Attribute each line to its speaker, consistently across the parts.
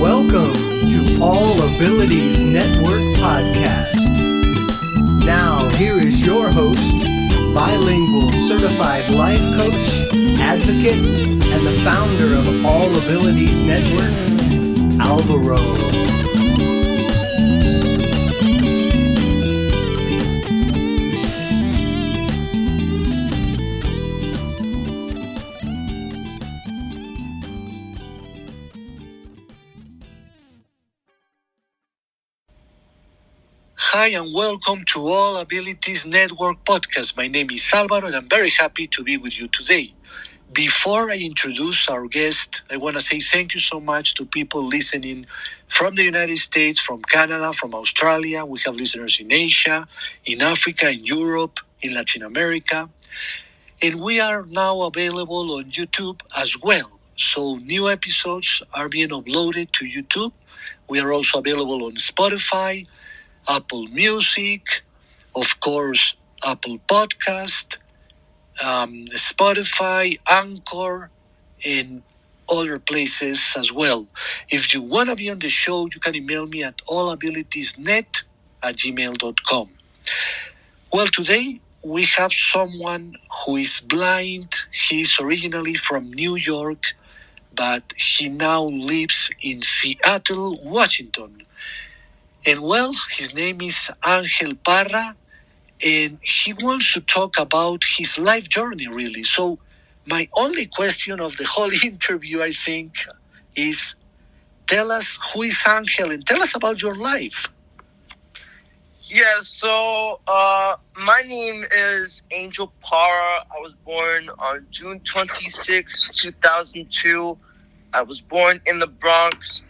Speaker 1: Welcome to All Abilities Network Podcast. Now, here is your host, bilingual certified life coach, advocate, and the founder of All Abilities Network, Alvaro.
Speaker 2: Hi and welcome to All Abilities Network Podcast. My name is Alvaro and I'm very happy to be with you today. Before I introduce our guest, I want to say thank you so much to people listening from the United States, from Canada, from Australia. We have listeners in Asia, in Africa, in Europe, in Latin America. And we are now available on YouTube as well. So new episodes are being uploaded to YouTube. We are also available on Spotify, Apple Music, of course, Apple Podcast, Spotify, Anchor, and other places as well. If you want to be on the show, you can email me at allabilitiesnet@gmail.com. Well, today we have someone who is blind. He's originally from New York, but he now lives in Seattle, Washington. And well, his name is Angel Parra, and he wants to talk about his life journey, really. So my only question of the whole interview, I think, is tell us who is Angel and tell us about your life.
Speaker 3: Yeah, so my name is Angel Parra. I was born on June 26, 2002. I was born in the Bronx,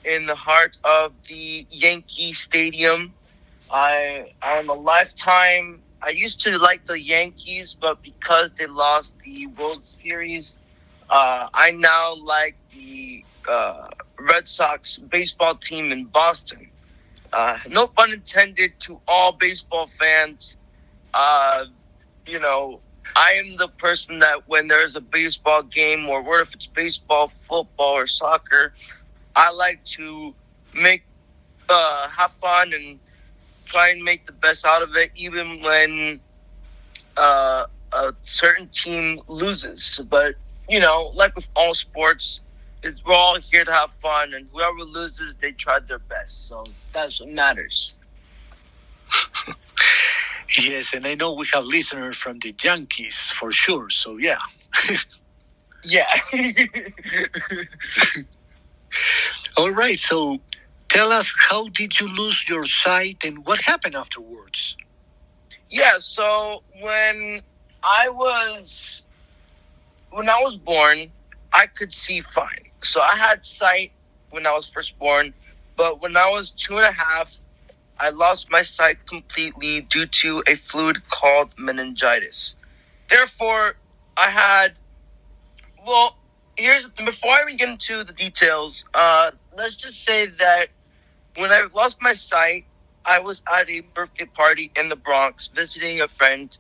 Speaker 3: in the heart of the Yankee Stadium. I'm a lifetime. I used to like the Yankees, but because they lost the World Series, I now like the Red Sox baseball team in Boston. No pun intended to all baseball fans. I am the person that when there's a baseball game, or what if it's baseball, football, or soccer, I like to have fun and try and make the best out of it, even when a certain team loses. But, like with all sports, we're all here to have fun, and whoever loses, they tried their best. So that's what matters.
Speaker 2: Yes, and I know we have listeners from the Yankees for sure, so yeah.
Speaker 3: Yeah.
Speaker 2: All right, so tell us, how did you lose your sight and what happened afterwards?
Speaker 3: Yeah, so when I was born, I could see fine. So I had sight when I was first born, but when I was 2.5, I lost my sight completely due to a fluid called meningitis. Therefore, before I even get into the details, let's just say that when I lost my sight, I was at a birthday party in the Bronx visiting a friend.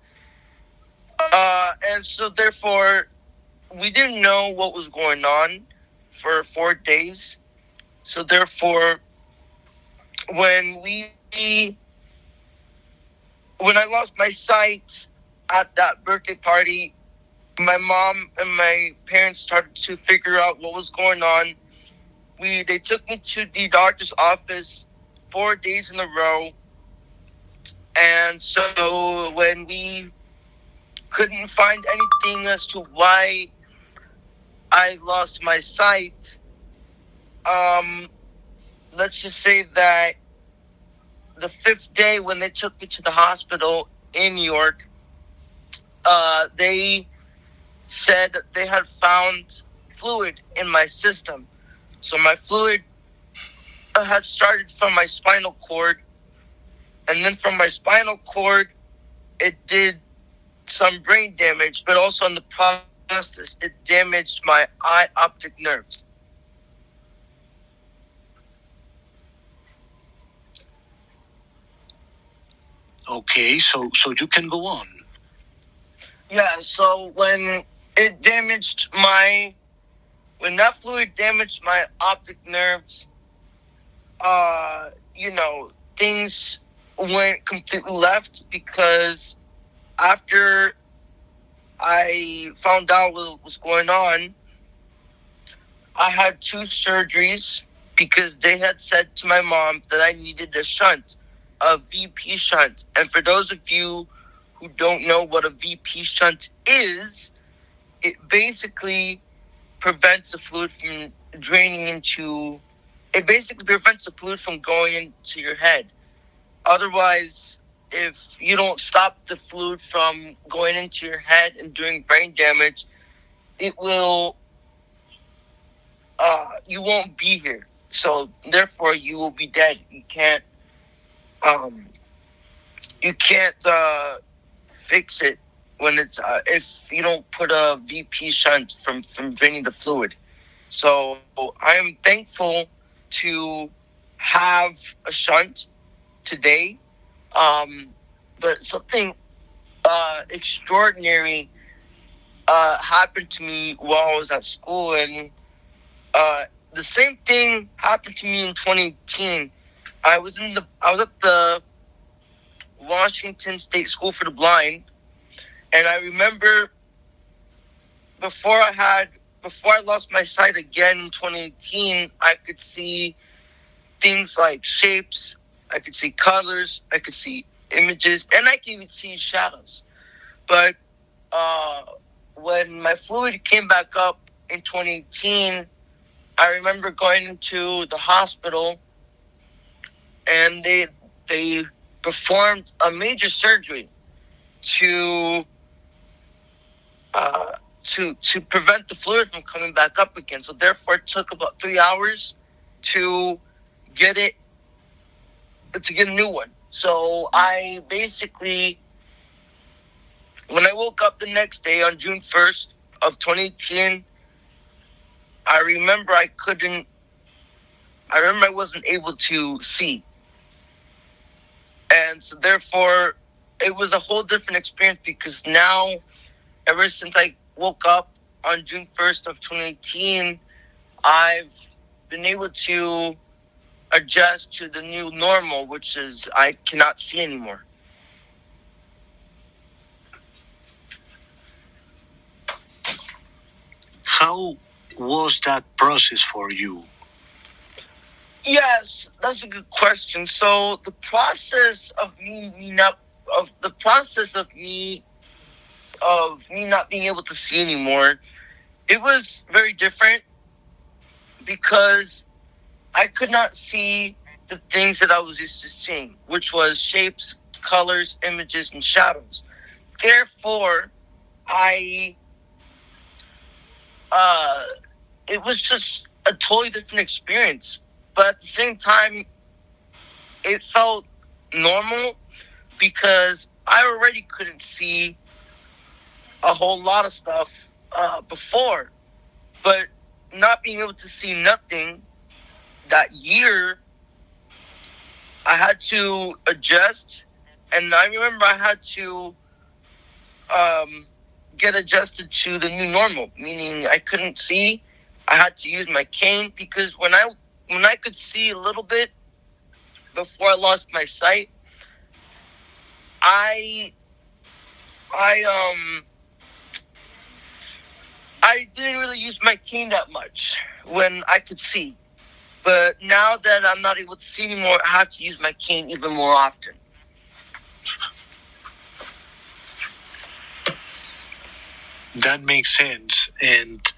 Speaker 3: And so therefore, we didn't know what was going on for 4 days. So therefore, when I lost my sight at that birthday party, my mom and my parents started to figure out what was going on. They took me to the doctor's office 4 days in a row. And so when we couldn't find anything as to why I lost my sight, let's just say that the 5th day when they took me to the hospital in New York, they said that they had found fluid in my system. So my fluid had started from my spinal cord, and then from my spinal cord, it did some brain damage, but also in the process, it damaged my eye optic nerves.
Speaker 2: Okay, so you can go on.
Speaker 3: Yeah, so when it damaged my When that fluid damaged my optic nerves, things went completely left because after I found out what was going on, I had 2 surgeries because they had said to my mom that I needed a shunt, a VP shunt. And for those of you who don't know what a VP shunt is, it basically prevents the fluid from draining into... It basically prevents the fluid from going into your head. Otherwise, if you don't stop the fluid from going into your head and doing brain damage, it will... you won't be here. So therefore, you will be dead. You can't fix it when it's if you don't put a VP shunt from draining the fluid. So I am thankful to have a shunt today. But something extraordinary happened to me while I was at school, and the same thing happened to me in 2018. I was at the Washington State School for the Blind, and I remember before I lost my sight again in 2018, I could see things like shapes, I could see colors, I could see images, and I could even see shadows. But when my fluid came back up in 2018, I remember going into the hospital, and they performed a major surgery to prevent the fluid from coming back up again. So therefore, it took about 3 hours to get a new one. So I basically, when I woke up the next day on June 1st of 2018, I remember I wasn't able to see. And so therefore, it was a whole different experience, because now, ever since I woke up on June 1st of 2018, I've been able to adjust to the new normal, which is I cannot see anymore.
Speaker 2: How was that process for you?
Speaker 3: Yes, that's a good question. So the process of me not being able to see anymore, it was very different, because I could not see the things that I was used to seeing, which was shapes, colors, images, and shadows. Therefore, it was just a totally different experience. But at the same time, it felt normal, because I already couldn't see a whole lot of stuff before. But not being able to see nothing that year, I had to adjust. And I remember I had to get adjusted to the new normal, meaning I couldn't see. I had to use my cane, because when I could see a little bit before I lost my sight, I didn't really use my cane that much when I could see. But now that I'm not able to see anymore, I have to use my cane even more often.
Speaker 2: That makes sense. And,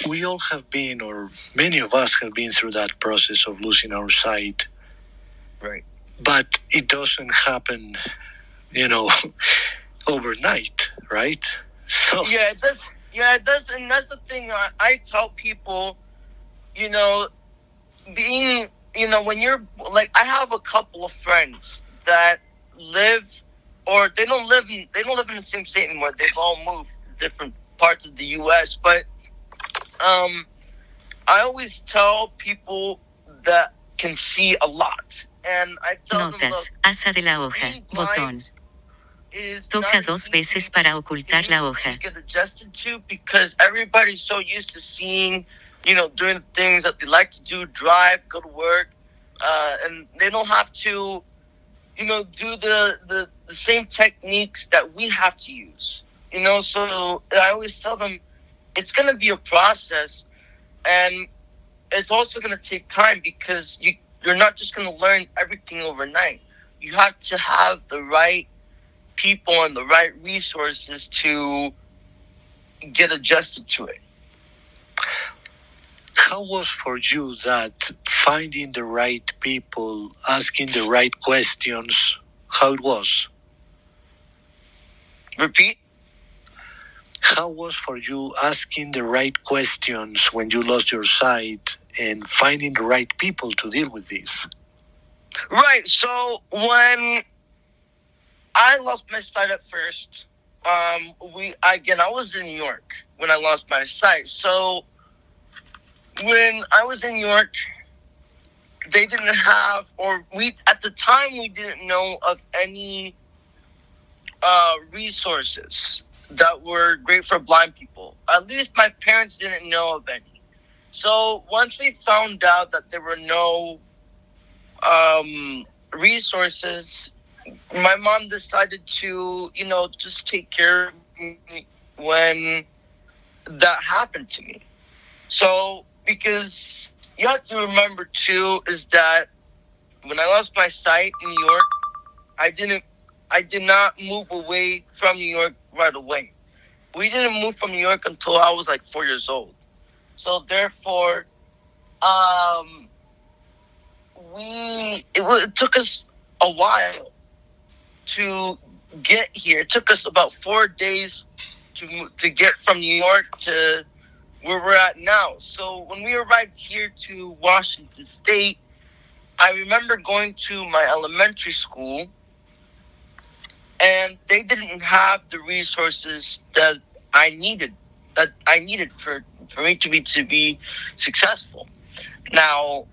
Speaker 2: we all have been, or many of us have been through that process of losing our sight.
Speaker 3: Right.
Speaker 2: But it doesn't happen, overnight, right? So
Speaker 3: Yeah, it does. Yeah, it does. And that's the thing I tell people, being, when you're like, I have a couple of friends that live, or they don't live in the same state anymore. They've all moved to different parts of the U.S. But I always tell people that can see a lot, and I tell them,
Speaker 4: Notas,
Speaker 3: look,
Speaker 4: asa de la hoja,
Speaker 3: being blind,
Speaker 4: botón. Toca dos veces para ocultar la hoja.
Speaker 3: Get adjusted to, because everybody's so used to seeing, doing the things that they like to do, drive, go to work, and they don't have to, do the same techniques that we have to use. So I always tell them it's going to be a process, and it's also going to take time, because you're not just going to learn everything overnight. You have to have the right people and the right resources to get adjusted to it.
Speaker 2: How was for you that finding the right people, asking the right questions, how it was?
Speaker 3: Repeat?
Speaker 2: How was for you asking the right questions when you lost your sight and finding the right people to deal with this?
Speaker 3: Right. So when I lost my sight at first, I was in New York when I lost my sight. So when I was in New York, they didn't have, at the time we didn't know of any resources that were great for blind people. At least my parents didn't know of any. So once we found out that there were no resources, my mom decided to, just take care of me when that happened to me. So, because you have to remember too, is that when I lost my sight in New York, I did not move away from New York right away. We didn't move from New York until I was like 4 years old. So therefore, it took us a while to get here. It took us about 4 days to get from New York to where we're at now. So when we arrived here to Washington State, I remember going to my elementary school, and they didn't have the resources that I needed for me to be successful. Now,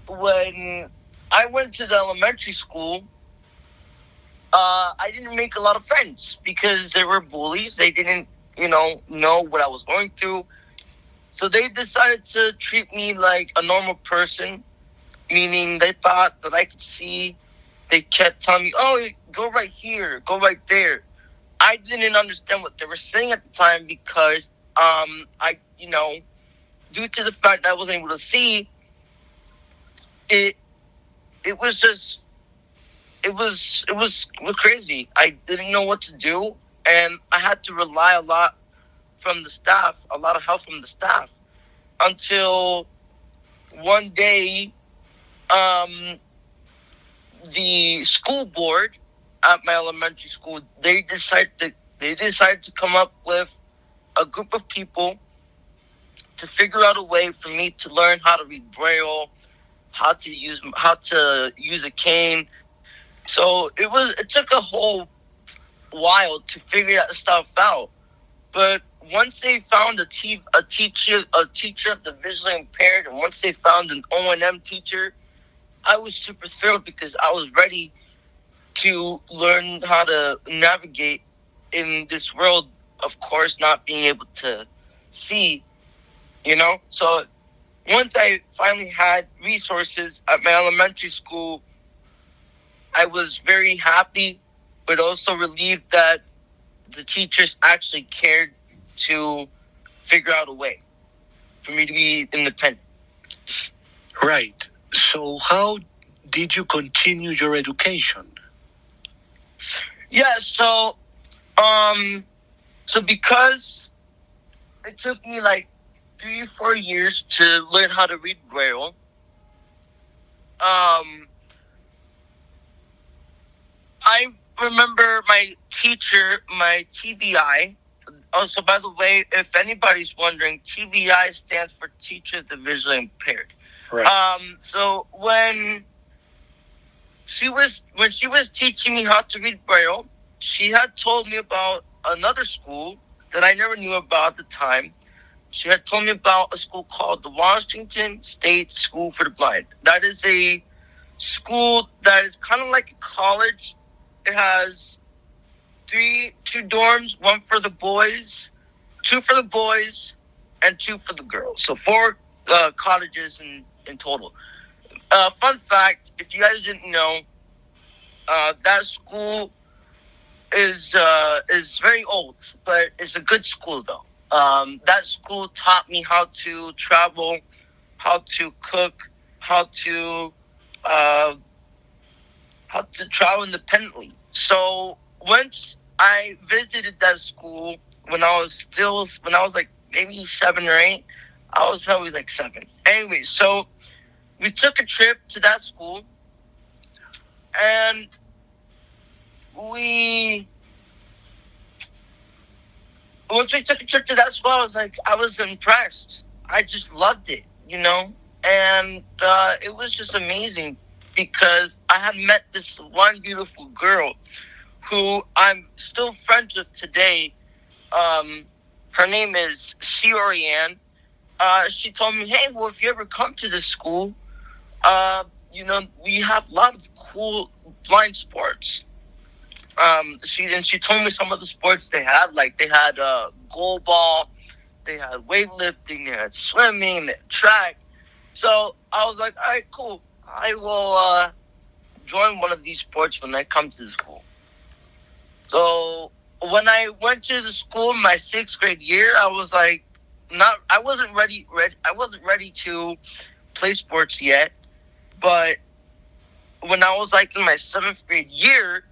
Speaker 3: when I went to the elementary school, I didn't make a lot of friends because there were bullies. They didn't, know what I was going through. So they decided to treat me like a normal person, meaning they thought that I could see. They kept telling me, oh, go right here, go right there. I didn't understand what they were saying at the time because, due to the fact that I wasn't able to see, it was crazy. I didn't know what to do, and I had to rely a lot from the staff, a lot of help from the staff, until one day, the school board at my elementary school, they decided to come up with a group of people to figure out a way for me to learn how to read Braille, how to use a cane. So it took a whole while to figure that stuff out. But once they found a teacher of the visually impaired, and once they found an O&M teacher, I was super thrilled because I was ready to learn how to navigate in this world, of course, not being able to see, So once I finally had resources at my elementary school, I was very happy, but also relieved that the teachers actually cared to figure out a way for me to be independent.
Speaker 2: Right. So how did you continue your education?
Speaker 3: Yeah, so because it took me like 3 or 4 years to learn how to read Braille, I remember my teacher, my TVI. Also, by the way, if anybody's wondering, TVI stands for Teacher of the Visually Impaired.
Speaker 2: Right.
Speaker 3: So when she was teaching me how to read Braille, she had told me about another school that I never knew about at the time. She had told me about a school called the Washington State School for the Blind. That is a school that is kind of like a college. It has two dorms, one for the boys, two for the boys, and two for the girls. So four cottages in total. Fun fact, if you guys didn't know, that school is very old, but it's a good school though. That school taught me how to travel, how to cook, how to travel independently. So once I visited that school when I was like maybe 7 or 8, I was probably like 7. Anyway, so we took a trip to that school, and once we took a trip to that school, I was impressed. I just loved it, and it was just amazing because I had met this one beautiful girl who I'm still friends with today. Her name is Ciorianne. She told me, hey, well, if you ever come to this school, we have a lot of cool blind sports. She told me some of the sports they had, like they had goal ball, they had weightlifting, they had swimming, they had track. So I was like, all right, cool. I will join one of these sports when I come to the school. So when I went to the school in my 6th grade year, I was like, I wasn't ready to play sports yet. But when I was like in my 7th grade year,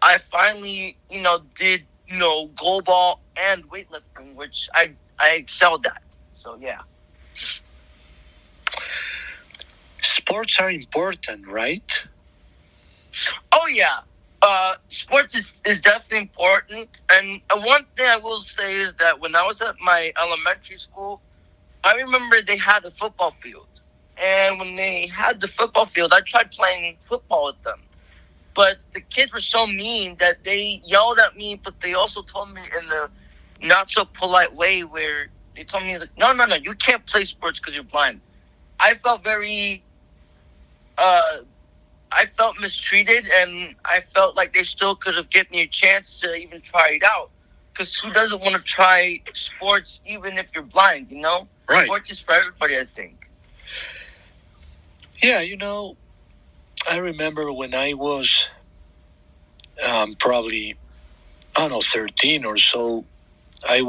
Speaker 3: I finally, did, goal ball and weightlifting, which I excelled at. So, yeah.
Speaker 2: Sports are important, right?
Speaker 3: Oh, yeah. Sports is definitely important. And one thing I will say is that when I was at my elementary school, I remember they had a football field. And when they had the football field, I tried playing football with them. But the kids were so mean that they yelled at me, but they also told me in the not so polite way where they told me, like, no, you can't play sports because you're blind. I felt I felt mistreated, and I felt like they still could have given me a chance to even try it out. Because who doesn't want to try sports even if you're blind,
Speaker 2: Right.
Speaker 3: Sports is for everybody, I think.
Speaker 2: Yeah, I remember when I was probably, 13 or so, I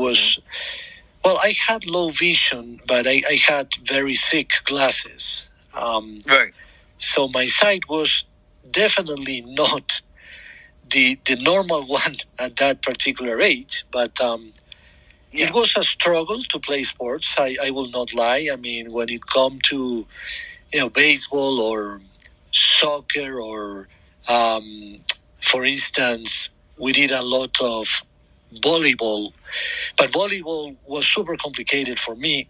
Speaker 2: had low vision, but I had very thick glasses.
Speaker 3: Right.
Speaker 2: So my sight was definitely not the normal one at that particular age, but it was a struggle to play sports. I will not lie. I mean, when it come to baseball or soccer or for instance, we did a lot of volleyball, but volleyball was super complicated for me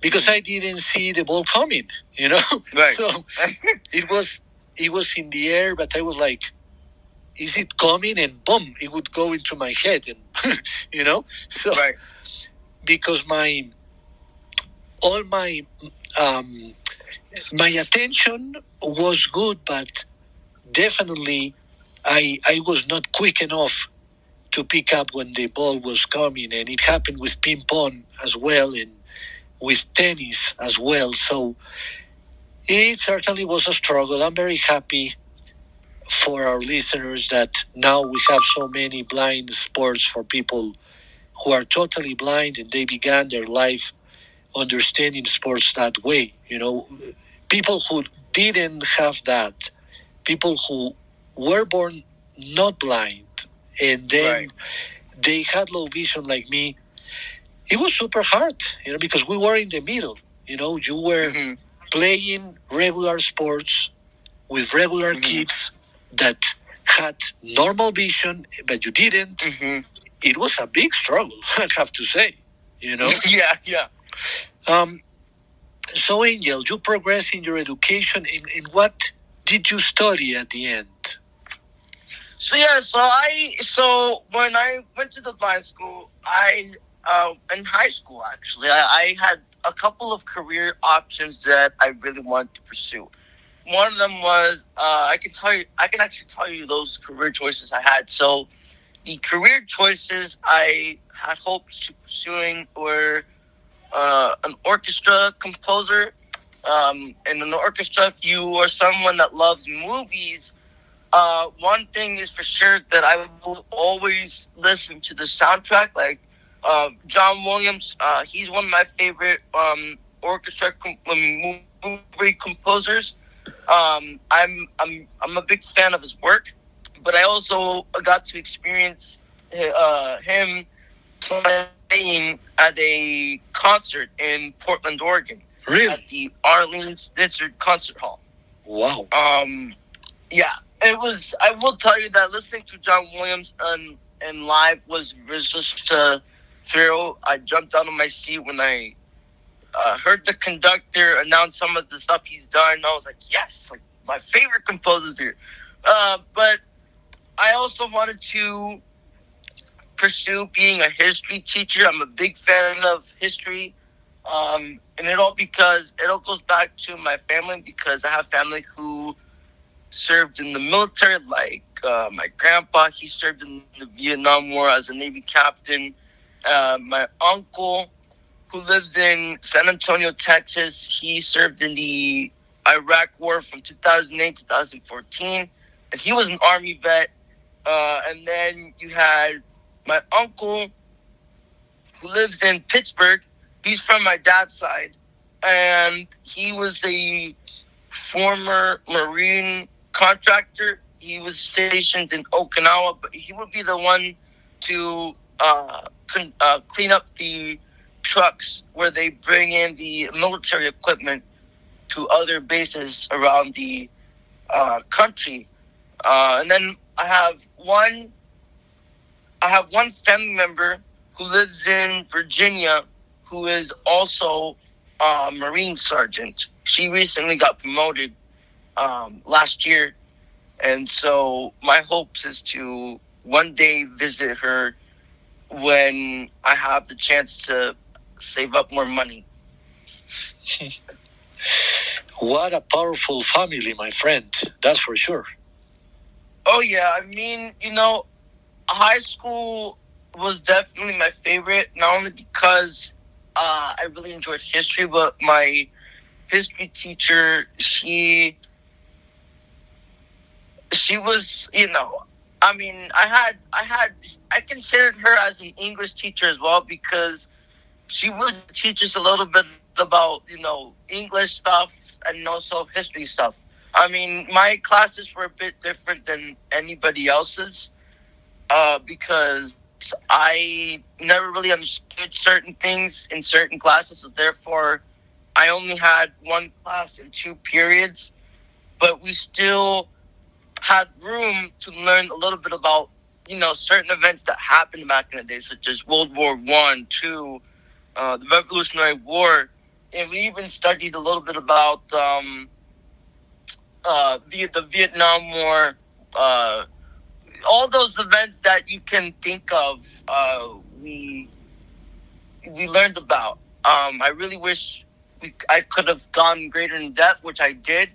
Speaker 2: because I didn't see the ball coming,
Speaker 3: Right.
Speaker 2: So it was in the air, but I was like, is it coming? And boom, it would go into my head, and so
Speaker 3: Right.
Speaker 2: because my attention was good, but definitely I was not quick enough to pick up when the ball was coming, and it happened with ping pong as well, and with tennis as well. So it certainly was a struggle. I'm very happy for our listeners that now we have so many blind sports for people who are totally blind, and they began their life understanding sports that way. People who didn't have that, people who were born not blind, and then they had low vision like me. It was super hard, because we were in the middle. You were playing regular sports with regular kids that had normal vision, but you didn't. It was a big struggle, I have to say.
Speaker 3: Yeah.
Speaker 2: So, Angel, you progressed in your education. In what did you study at the end?
Speaker 3: So when I went to the blind school, in high school actually, I had a couple of career options that I really wanted to pursue. one of them was I can actually tell you those career choices I had. So the career choices I had hopes to pursuing were an orchestra composer. In an orchestra, if you are someone that loves movies, one thing is for sure that I will always listen to the soundtrack. Like John Williams, he's one of my favorite movie composers. I'm a big fan of his work, but I also got to experience him playing at a concert in Portland, Oregon,
Speaker 2: Really?
Speaker 3: at the Arlene Snitzer Concert Hall.
Speaker 2: Wow.
Speaker 3: Yeah, it was. I will tell you that listening to John Williams in live was just a thrill. I jumped out of my seat when I heard the conductor announce some of the stuff he's done. I was like, yes, like my favorite composers here. But I also wanted to pursue being a history teacher. I'm a big fan of history. And it all goes back to my family, because I have family who served in the military, like my grandpa, he served in the Vietnam War as a Navy captain. My uncle, who lives in San Antonio, Texas, he served in the Iraq War from 2008 to 2014, and he was an Army vet. And then you had my uncle, who lives in Pittsburgh. He's from my dad's side, and he was a former Marine contractor. He was stationed in Okinawa, but he would be the one to clean up the trucks where they bring in the military equipment to other bases around the country. And then I have one family member who lives in Virginia, who is also a Marine sergeant. She recently got promoted last year. And so my hopes is to one day visit her when I have the chance to save up more money.
Speaker 2: What a powerful family, my friend. That's for sure.
Speaker 3: Oh, yeah. I mean, high school was definitely my favorite, not only because I really enjoyed history, but my history teacher, she was, I mean, I considered her as an English teacher as well, because she would teach us a little bit about, English stuff and also history stuff. I mean, my classes were a bit different than anybody else's, because I never really understood certain things in certain classes. So therefore, I only had one class in 2 periods, but we still had room to learn a little bit about, certain events that happened back in the day, such as World War I, II, the Revolutionary War. And we even studied a little bit about the Vietnam War, all those events that you can think of, we learned about. I really wish I could have gone greater in depth, which I did,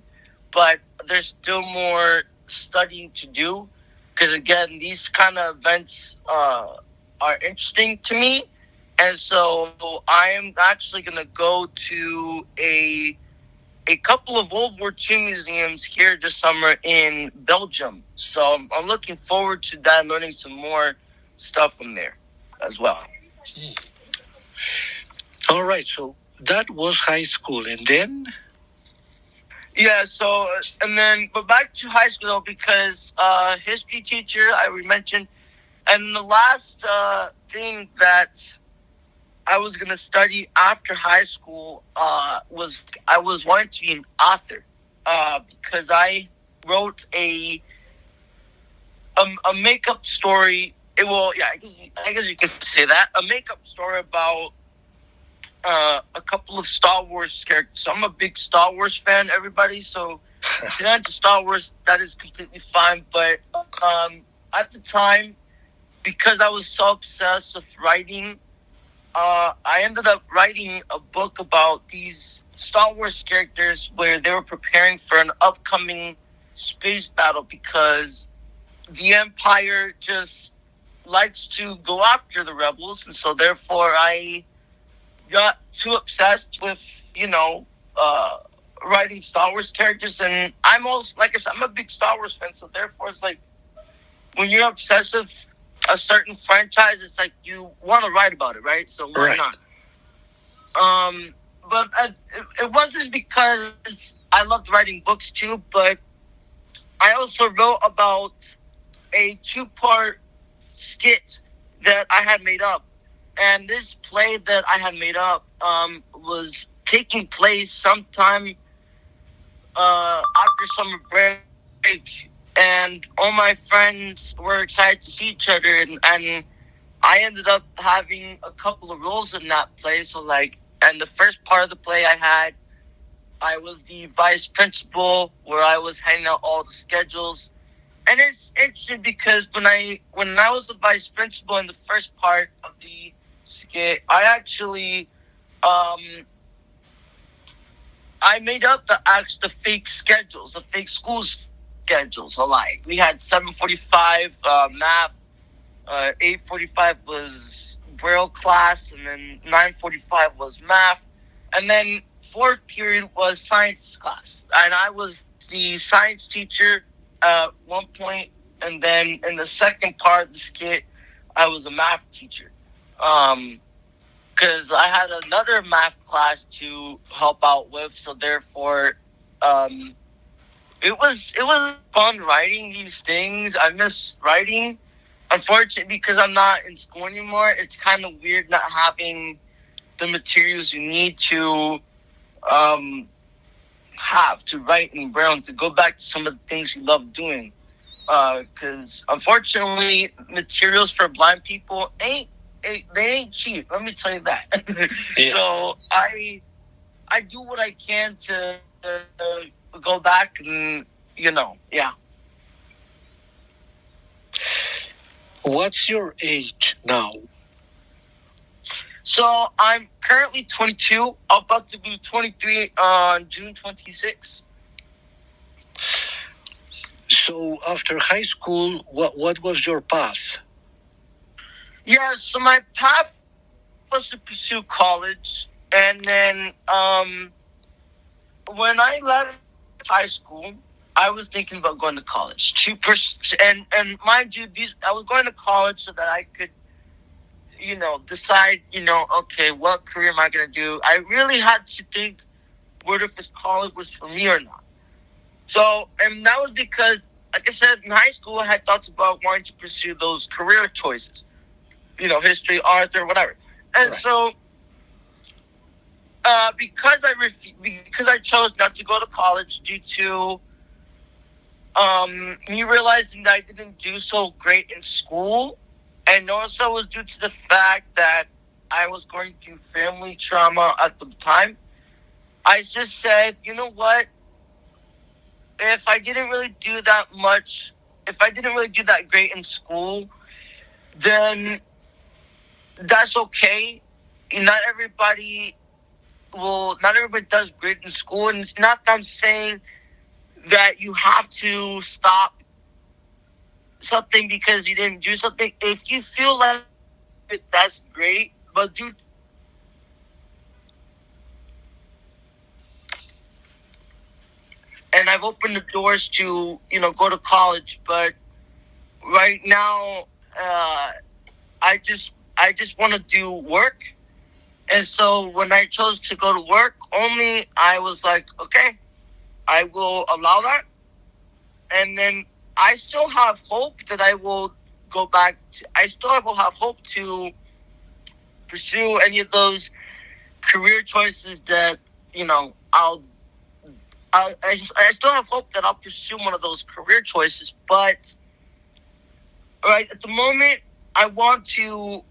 Speaker 3: but there's still more studying to do, because again, these kind of events are interesting to me. And so I am actually going to go to a couple of World War II museums here this summer in Belgium. So I'm looking forward to that and learning some more stuff from there as well.
Speaker 2: All right, so that was high school, and then?
Speaker 3: Yeah, so, but back to high school, though, because history teacher, I already mentioned, and the last thing that I was going to study after high school was I was wanting to be an author, because I wrote a makeup story. I guess you could say that, a makeup story about a couple of Star Wars characters. So I'm a big Star Wars fan, everybody. So if you're not into Star Wars, that is completely fine. But at the time, because I was so obsessed with writing, I ended up writing a book about these Star Wars characters where they were preparing for an upcoming space battle because the Empire just likes to go after the rebels, and so therefore I got too obsessed with, writing Star Wars characters, and I'm also, like I said, I'm a big Star Wars fan, so therefore it's like when you're obsessed with a certain franchise, it's like you want to write about it, right? So why not? But it wasn't because I loved writing books too, but I also wrote about a 2-part skit that I had made up. And this play that I had made up was taking place sometime after summer break. And all my friends were excited to see each other. And I ended up having a couple of roles in that play. So, and the first part of the play I was the vice principal, where I was handing out all the schedules. And it's interesting because when I was the vice principal in the first part of the skit, I actually I made up the fake schedules, the fake school schedules. Alike, we had 7:45 math, 8:45 was Braille class, and then 9:45 was math, and then fourth period was science class. And I was the science teacher at one point, and then in the second part of the skit, I was a math teacher. Because I had another math class to help out with, so therefore, it was fun writing these things. I miss writing. Unfortunately, because I'm not in school anymore, it's kind of weird not having the materials you need to have to write in Braille and to go back to some of the things we love doing. Because unfortunately, materials for blind people they ain't cheap. Let me tell you that. Yeah. So I do what I can to go back and yeah.
Speaker 2: What's your age now?
Speaker 3: So I'm currently 22. I'm about to be 23 on June 26th.
Speaker 2: So after high school, what was your path?
Speaker 3: Yeah, so my path was to pursue college, and then when I left high school, I was thinking about going to college and mind you, I was going to college so that I could, decide, okay, what career am I going to do? I really had to think whether if this college was for me or not. So, and that was because, like I said, in high school, I had thoughts about wanting to pursue those career choices. History, art, or whatever. And right. So, because I chose not to go to college due to me realizing that I didn't do so great in school, and also was due to the fact that I was going through family trauma at the time, I just said, you know what? If I didn't really do that great in school, then that's okay. Not everybody does great in school, and it's not that I'm saying that you have to stop something because you didn't do something. If you feel like it, that's great, but and I've opened the doors to, go to college, but right now, I just want to do work. And so when I chose to go to work, I was like, okay, I will allow that. And then I still have hope that I will go back I still will have hope to pursue any of those career choices that, I still have hope that I'll pursue one of those career choices. But right at the moment, I want to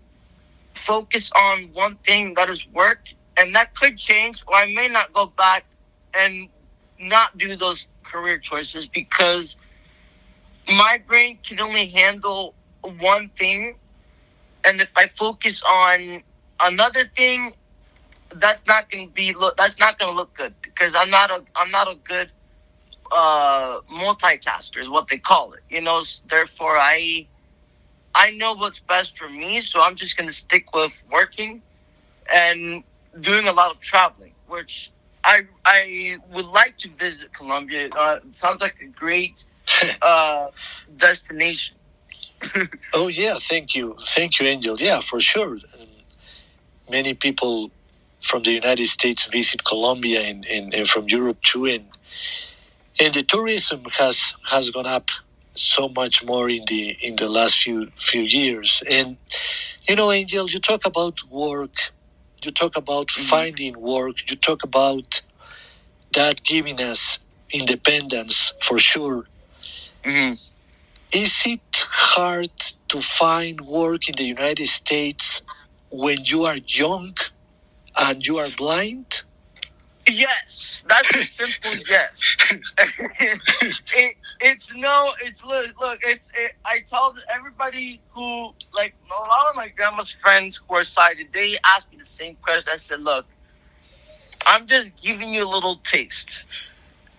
Speaker 3: focus on one thing, that is work, and that could change, or I may not go back and not do those career choices because my brain can only handle one thing, and if I focus on Another thing that's not going to look good because I'm not a good multitasker is what they call it. Therefore I know what's best for me, so I'm just going to stick with working and doing a lot of traveling, which I would like to visit Colombia. It sounds like a great destination.
Speaker 2: Oh yeah, thank you, Angel. Yeah, for sure. Many people from the United States visit Colombia and from Europe too, and the tourism has gone up so much more in the last few years. And Angel, you talk about work, you talk about finding work, you talk about that giving us independence for sure.
Speaker 3: Mm-hmm.
Speaker 2: Is it hard to find work in the United States when you are young and you are blind?
Speaker 3: Yes, that's a simple yes. I told everybody who, like, a lot of my grandma's friends who are sighted, they asked me the same question. I said, look, I'm just giving you a little taste.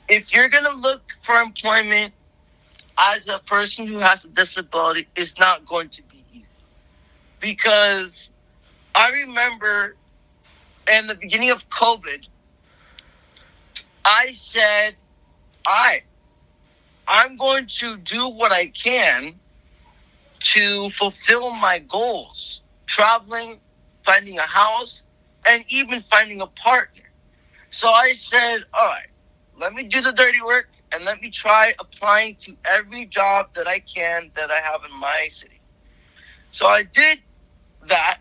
Speaker 3: If you're going to look for employment as a person who has a disability, it's not going to be easy. Because I remember in the beginning of COVID, I said, all right, I'm going to do what I can to fulfill my goals, traveling, finding a house, and even finding a partner. So I said, all right, let me do the dirty work and let me try applying to every job that I can that I have in my city. So I did that,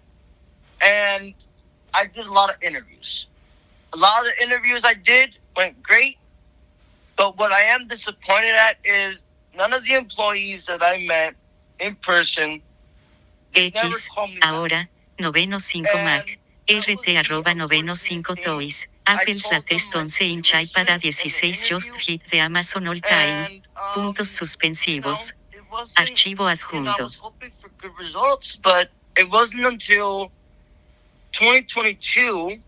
Speaker 3: and I did a lot of interviews. A lot of the interviews I did went great, but what I am disappointed at is none of the employees that I met in person never
Speaker 4: X,
Speaker 3: called me back.
Speaker 4: ahora, noveno 5 Mac, RT @ noveno 5 Toys, Apples latest 11 inch iPad A16 just hit de Amazon all time, puntos suspensivos, archivo
Speaker 3: I
Speaker 4: adjunto.
Speaker 3: was hoping for good results, but it wasn't until 2022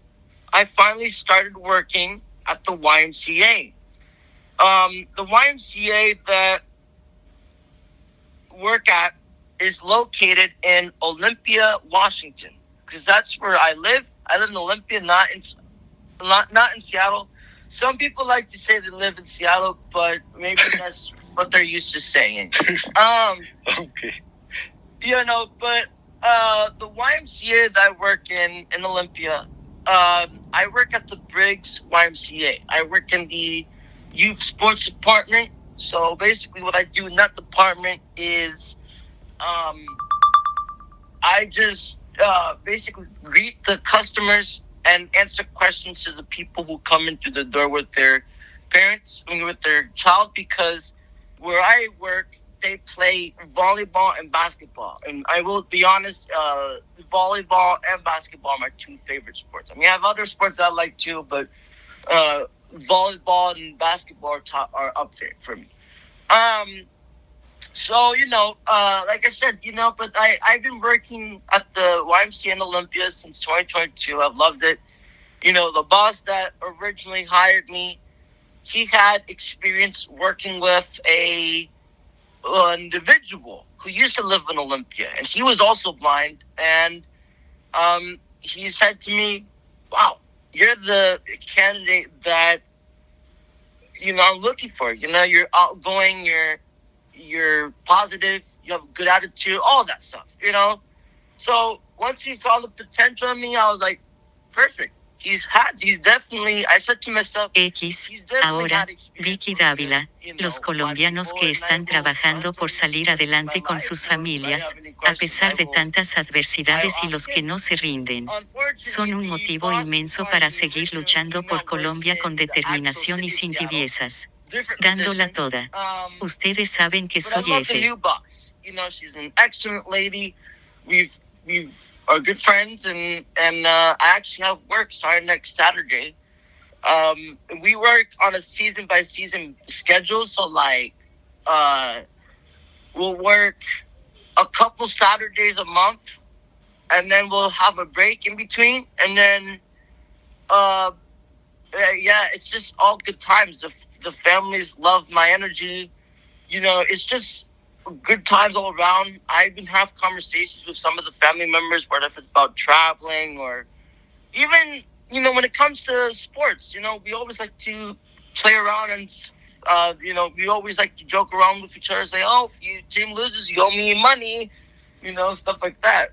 Speaker 3: I finally started working at the YMCA. The YMCA that work at is located in Olympia, Washington, because that's where I live. I live in Olympia, not in Seattle. Some people like to say they live in Seattle, but maybe that's what they're used to saying.
Speaker 2: Okay.
Speaker 3: But the YMCA that I work in Olympia, I work at the Briggs YMCA. I work in the youth sports department. So basically what I do in that department is I just basically greet the customers and answer questions to the people who come into the door with their parents, with their child, because where I work, they play volleyball and basketball. And I will be honest, volleyball and basketball are my two favorite sports. I mean, I have other sports I like too, but volleyball and basketball are up there for me. So, like I said, but I've been working at the YMCA in Olympia since 2022. I've loved it. The boss that originally hired me, he had experience working with an individual who used to live in Olympia, and he was also blind. And he said to me, wow, you're the candidate that, I'm looking for. You're outgoing, you're positive, you have a good attitude, all that stuff, So once he saw the potential in me, I was like, perfect. He's definitely, I said to myself,
Speaker 4: X, ahora, Vicky Dávila, los colombianos que están trabajando por salir adelante con sus familias, a pesar de tantas adversidades y los que no se rinden, son un motivo inmenso para seguir luchando por Colombia con determinación y sin tibiezas, dándola toda. Ustedes saben que soy F.
Speaker 3: She's an excellent lady. We are good friends, and I actually have work starting next Saturday. We work on a season by season schedule, so we'll work a couple Saturdays a month, and then we'll have a break in between, and then uh, yeah, it's just all good times. The families love my energy. It's just good times all around. I even have conversations with some of the family members, whether if it's about traveling or even, when it comes to sports, we always like to play around and, we always like to joke around with each other, say, oh, if your team loses, you owe me money, stuff like that.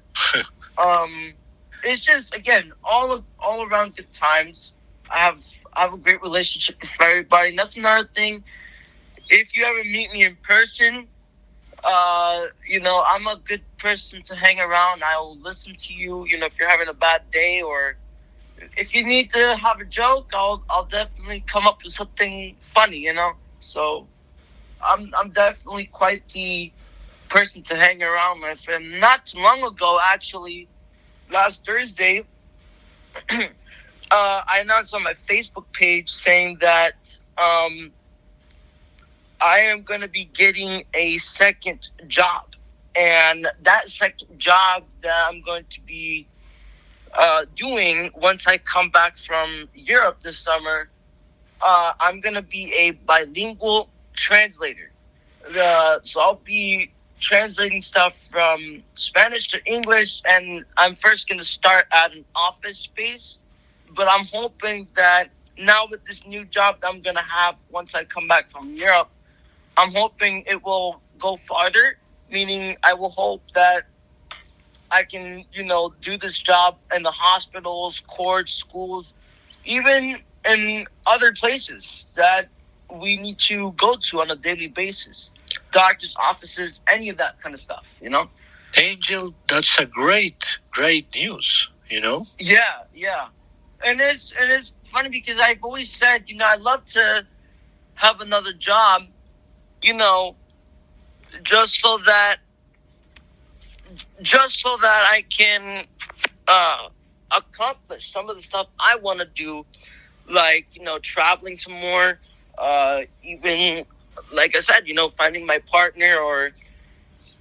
Speaker 3: It's just, again, all around good times. I have a great relationship with everybody. And that's another thing. If you ever meet me in person, I'm a good person to hang around. I will listen to you, if you're having a bad day, or if you need to have a joke, I'll definitely come up with something funny, So I'm definitely quite the person to hang around with. And not too long ago, actually, last Thursday, I announced on my Facebook page saying that I am going to be getting a second job. And that second job that I'm going to be doing once I come back from Europe this summer, I'm going to be a bilingual translator. So I'll be translating stuff from Spanish to English, and I'm first going to start at an office space. But I'm hoping that now with this new job that I'm going to have once I come back from Europe, I'm hoping it will go farther, meaning I will hope that I can, do this job in the hospitals, courts, schools, even in other places that we need to go to on a daily basis. Doctors' offices, any of that kind of stuff,
Speaker 2: Angel, that's a great news,
Speaker 3: Yeah. And it's funny because I've always said, I'd love to have another job, just so that I can accomplish some of the stuff I want to do, like, traveling some more, even, like I said, finding my partner, or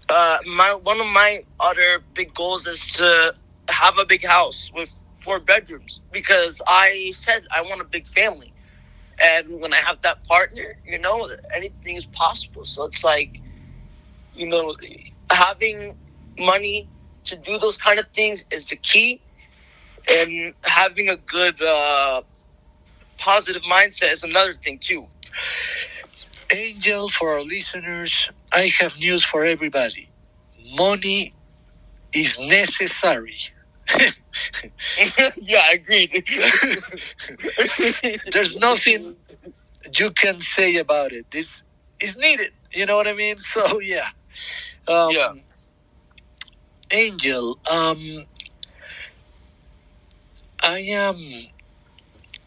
Speaker 3: one of my other big goals is to have a big house with 4 bedrooms, because I said I want a big family. And when I have that partner, anything is possible. So it's like, having money to do those kind of things is the key. And having a good, positive mindset is another thing too.
Speaker 2: Angel, for our listeners, I have news for everybody. Money is necessary.
Speaker 3: Yeah, agreed.
Speaker 2: There's nothing you can say about it. This is needed. You know what I mean? So, yeah.
Speaker 3: Yeah.
Speaker 2: Angel, I am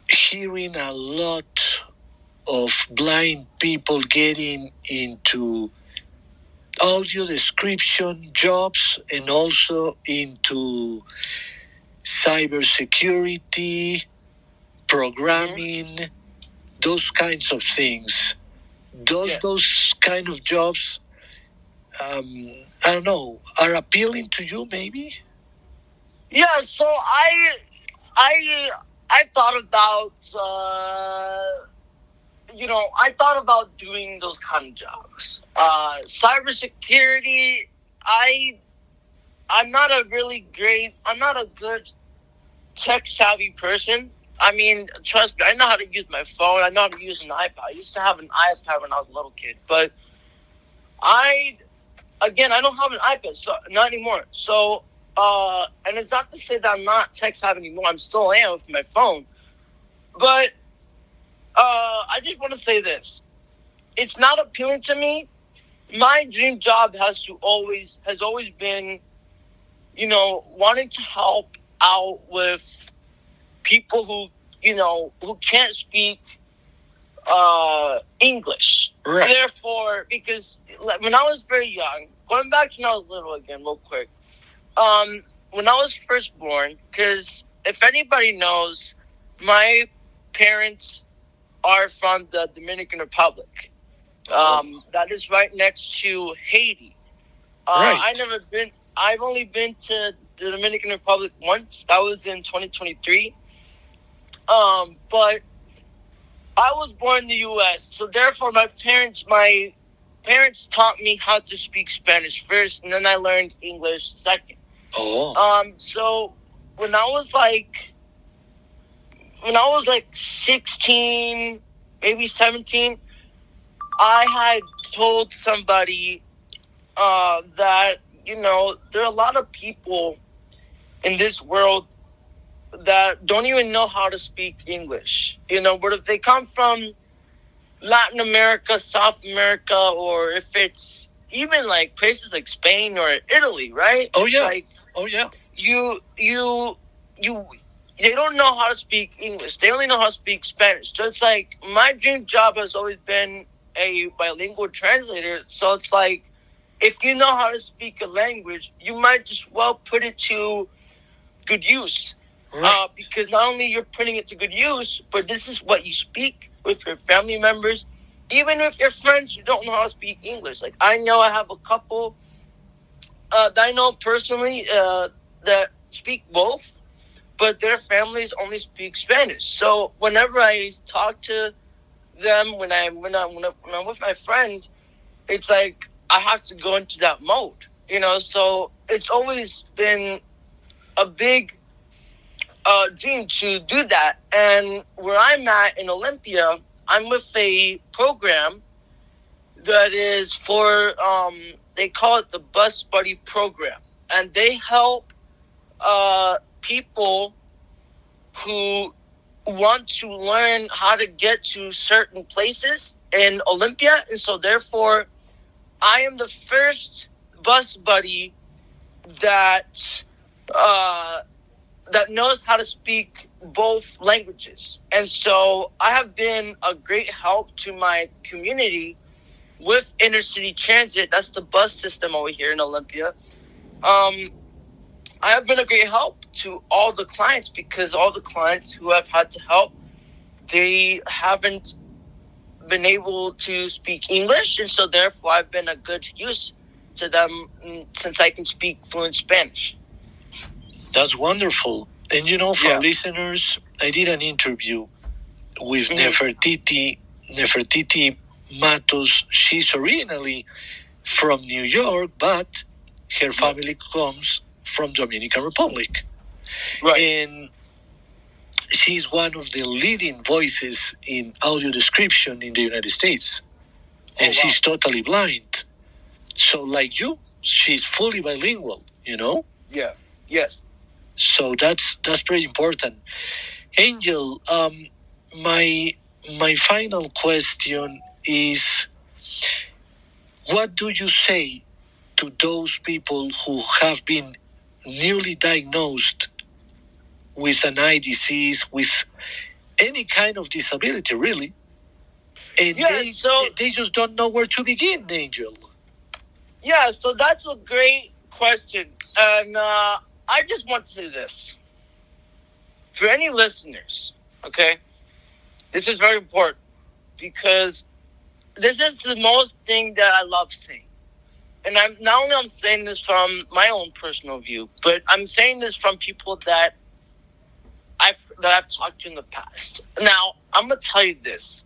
Speaker 2: hearing a lot of blind people getting into audio description jobs and also into cybersecurity, programming, those kinds of things. Those kind of jobs, I don't know, are appealing to you maybe?
Speaker 3: Yeah, so I thought about, I thought about doing those kind of jobs. Cybersecurity, I'm not a good tech savvy person. I mean, trust me, I know how to use my phone. I know how to use an iPad. I used to have an iPad when I was a little kid, but I don't have an iPad, so not anymore. So, and it's not to say that I'm not tech savvy anymore. I'm still am with my phone, but I just want to say this: it's not appealing to me. My dream job has always been, wanting to help out with people who can't speak English.
Speaker 2: Right.
Speaker 3: Therefore, because when I was very young, going back to when I was little again, real quick, when I was first born, because if anybody knows, my parents are from the Dominican Republic. That is right next to Haiti.
Speaker 2: Right.
Speaker 3: I've only been to the Dominican Republic once. That was in 2023. But I was born in the U.S., so therefore my parents taught me how to speak Spanish first, and then I learned English second.
Speaker 2: Oh.
Speaker 3: So when I was like 16, maybe 17, I had told somebody that, there are a lot of people in this world that don't even know how to speak English. But if they come from Latin America, South America, or if it's even like places like Spain or Italy, right?
Speaker 2: Oh yeah.
Speaker 3: They don't know how to speak English. They only know how to speak Spanish. So it's like my dream job has always been a bilingual translator. So it's like, if you know how to speak a language, you might just well put it to good use.
Speaker 2: Right.
Speaker 3: Because not only you're putting it to good use, but this is what you speak with your family members, even with your friends who don't know how to speak English. Like I know I have a couple that I know personally that speak both, but their families only speak Spanish. So whenever I talk to them, when I'm with my friend, it's like I have to go into that mode, So it's always been a big dream to do that. And where I'm at in Olympia, I'm with a program that is for they call it the Bus Buddy program, and they help people who want to learn how to get to certain places in Olympia. And so therefore I am the first bus buddy that knows how to speak both languages. And so I have been a great help to my community with inner city transit. That's the bus system over here in Olympia. I have been a great help to all the clients, because all the clients who I've had to help, they haven't been able to speak English, and so therefore I've been a good use to them since I can speak fluent Spanish.
Speaker 2: That's wonderful. And for our listeners, I did an interview with Nefertiti Matos. She's originally from New York, but her family comes from Dominican Republic.
Speaker 3: Right.
Speaker 2: And she's one of the leading voices in audio description in the United States. And she's totally blind. So like you, she's fully bilingual,
Speaker 3: Yeah. Yes.
Speaker 2: So that's pretty important. Angel, my final question is, what do you say to those people who have been newly diagnosed with an eye disease, with any kind of disability, really, and they just don't know where to begin, Angel?
Speaker 3: Yeah, so that's a great question. And I just want to say this. For any listeners, okay, this is very important, because this is the most thing that I love saying. And I'm saying this from my own personal view, but I'm saying this from people that I've talked to in the past. Now, I'm gonna tell you this.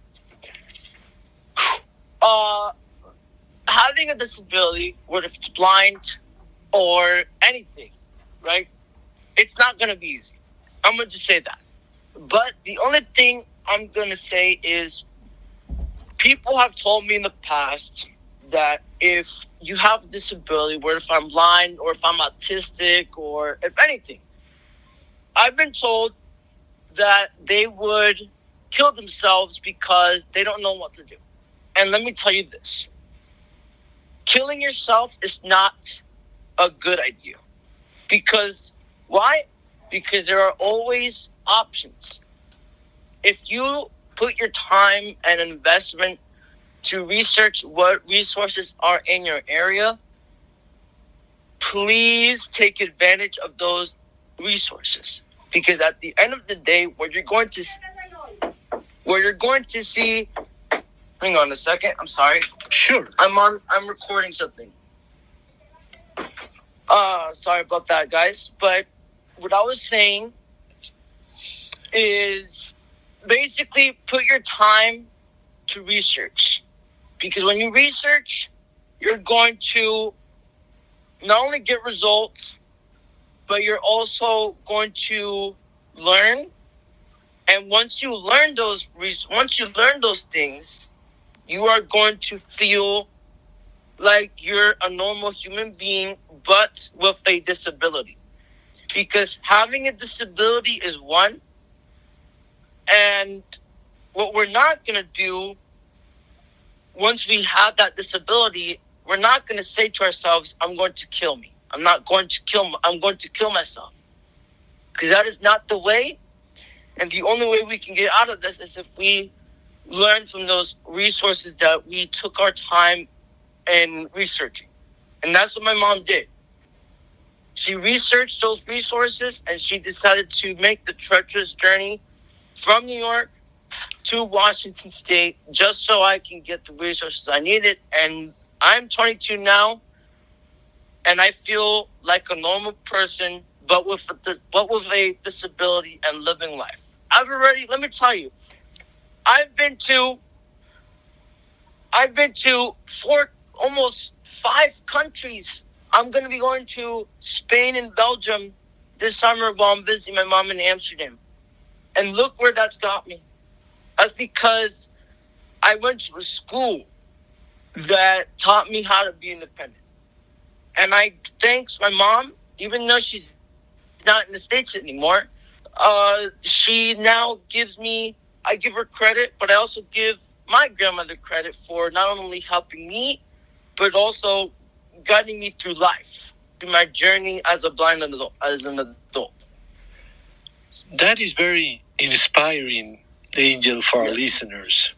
Speaker 3: Having a disability, whether if it's blind or anything, right? It's not gonna be easy. I'm gonna just say that. But the only thing I'm gonna say is, people have told me in the past that if you have a disability, whether if I'm blind or if I'm autistic or if anything, I've been told that they would kill themselves because they don't know what to do. And let me tell you this. Killing yourself is not a good idea. Because, why? Because there are always options. If you put your time and investment to research what resources are in your area, please take advantage of those resources. Because at the end of the day, where you're going to see, hang on a second, I'm sorry.
Speaker 2: Sure.
Speaker 3: I'm recording something. Sorry about that, guys. But what I was saying is basically put your time to research. Because when you research, you're going to not only get results, but you're also going to learn. And once you learn those things, you are going to feel like you're a normal human being, but with a disability. Because having a disability is one, and what we're not going to do once we have that disability, we're not going to say to ourselves, I'm going to kill me. I'm going to kill myself. Because that is not the way. And the only way we can get out of this is if we learn from those resources that we took our time in researching. And that's what my mom did. She researched those resources and she decided to make the treacherous journey from New York to Washington State just so I can get the resources I needed. And I'm 22 now, and I feel like a normal person, but with a disability and living life. Let me tell you, I've been to almost 5 countries. I'm going to be going to Spain and Belgium this summer while I'm visiting my mom in Amsterdam. And look where that's got me. That's because I went to a school that taught me how to be independent. And I thanks my mom, even though she's not in the States anymore, she now I give her credit, but I also give my grandmother credit for not only helping me, but also guiding me through life, through my journey as an adult.
Speaker 2: That is very inspiring, Angel, for our listeners.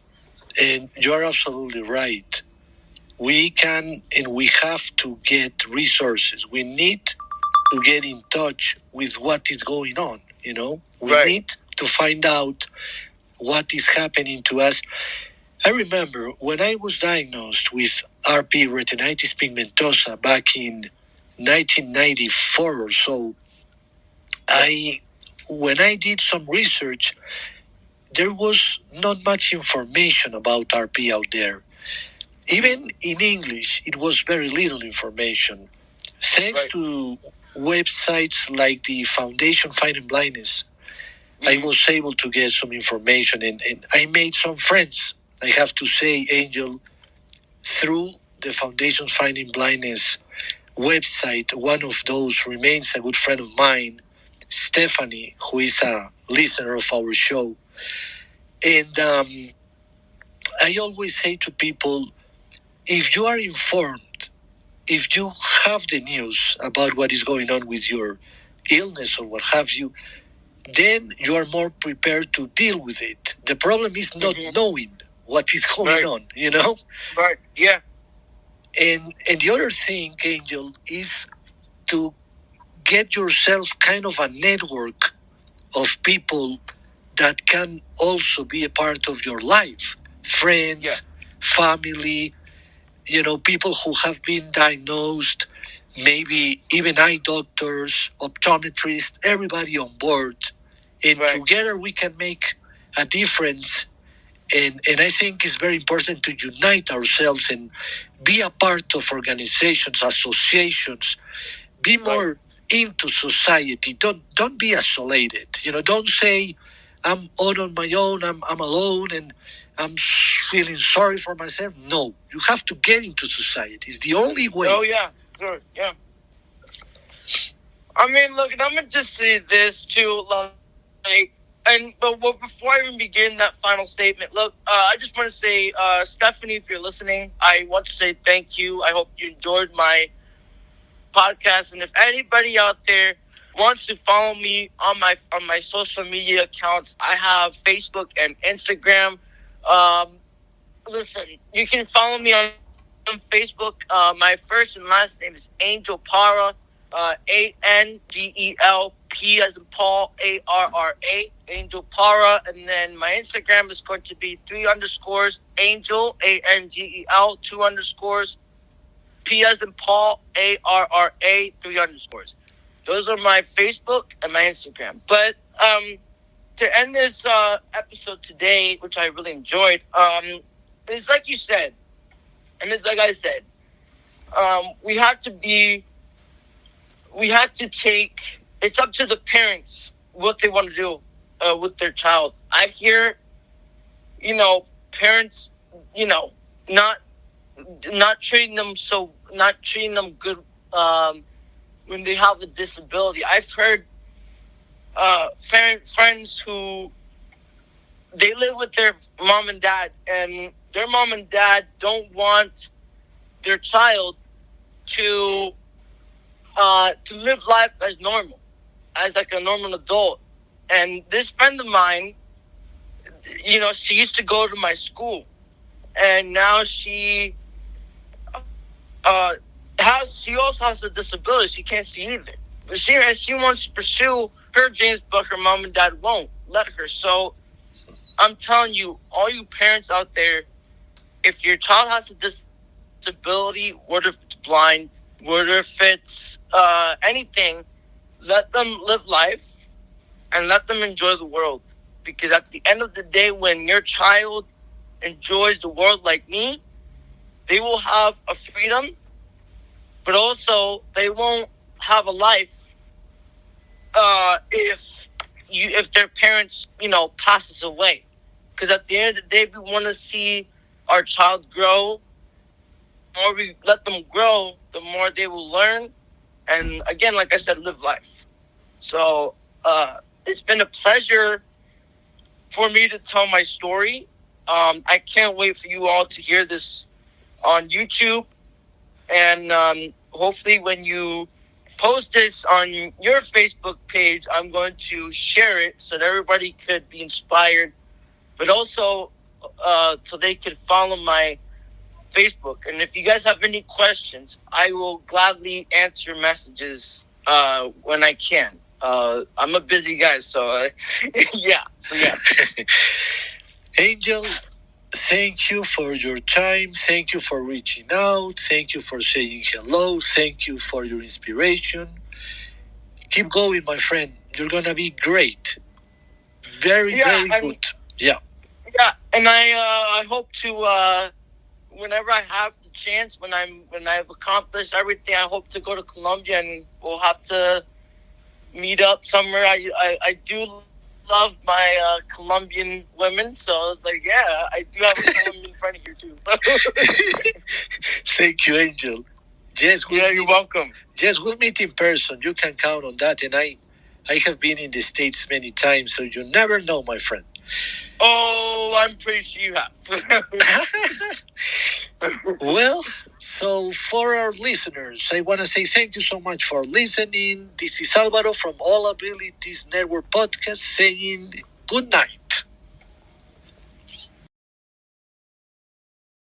Speaker 2: And you're absolutely right. We can and we have to get resources. We need to get in touch with what is going on, We need to find out what is happening to us. I remember when I was diagnosed with RP, retinitis pigmentosa, back in 1994 or so, when I did some research, there was not much information about RP out there. Even in English, it was very little information. Thanks to websites like the Foundation Fighting Blindness, I was able to get some information, and I made some friends. I have to say, Angel, through the Foundation Fighting Blindness website, one of those remains a good friend of mine, Stephanie, who is a listener of our show. And I always say to people, if you are informed, if you have the news about what is going on with your illness or what have you, then you are more prepared to deal with it. The problem is not knowing what is going on,
Speaker 3: Right, yeah.
Speaker 2: And the other thing, Angel, is to get yourself kind of a network of people that can also be a part of your life. Friends, family, people who have been diagnosed, maybe even eye doctors, optometrists, everybody on board. And together we can make a difference. And I think it's very important to unite ourselves and be a part of organizations, associations, be more into society. Don't be isolated. Don't say, I'm all on my own, I'm alone, and I'm feeling sorry for myself. No, you have to get into society. It's the only way.
Speaker 3: Oh, yeah, sure, yeah. I mean, look, and I'm going to just say this, too, but before I even begin that final statement, look, I just want to say, Stephanie, if you're listening, I want to say thank you. I hope you enjoyed my podcast, and if anybody out there wants to follow me on my social media accounts, I have Facebook and Instagram. Listen, you can follow me on Facebook. My first and last name is Angel Parra, Angel as in Paul, Arra, Angel Parra, and then my Instagram is going to be 3 underscores Angel, Angel, 2 underscores P as in Paul, ARRA, 3 underscores. Those are my Facebook and my Instagram. But to end this episode today, which I really enjoyed, it's like you said, and it's like I said, we have to take, it's up to the parents what they want to do with their child. I hear, parents, not treating them good when they have a disability. I've heard friends who they live with their mom and dad, and their mom and dad don't want their child to live life as normal, as like a normal adult. And this friend of mine, she used to go to my school, and now she also has a disability. She can't see either. But she wants to pursue her dreams, but her mom and dad won't let her. So I'm telling you, all you parents out there, if your child has a disability, what if it's blind, what if it's anything, let them live life and let them enjoy the world. Because at the end of the day, when your child enjoys the world like me, they will have a freedom, but also they won't have a life if their parents, passes away. Because at the end of the day, we want to see our child grow. The more we let them grow, the more they will learn. And again, like I said, live life. So it's been a pleasure for me to tell my story. I can't wait for you all to hear this on YouTube. And hopefully when you post this on your Facebook page, I'm going to share it so that everybody could be inspired, but also so they could follow my Facebook. And if you guys have any questions, I will gladly answer messages when I can. I'm a busy guy, so yeah.
Speaker 2: Angel, thank you for your time. Thank you for reaching out. Thank you for saying hello. Thank you for your inspiration. Keep going, my friend. You're going to be great. Very good. Yeah.
Speaker 3: Yeah, and I hope to whenever I have the chance, when I've accomplished everything, I hope to go to Colombia, and we'll have to meet up somewhere. I do love my Colombian women, so I was like, yeah, I do have a Colombian friend here too.
Speaker 2: Thank you, Angel. Yes,
Speaker 3: you're welcome.
Speaker 2: Yes, we'll meet in person. You can count on that. And I have been in the States many times, so you never know, my friend.
Speaker 3: Oh, I'm pretty sure you have.
Speaker 2: Well, so for our listeners, I want to say thank you so much for listening. This is Alvaro from All Abilities Network Podcast saying good night.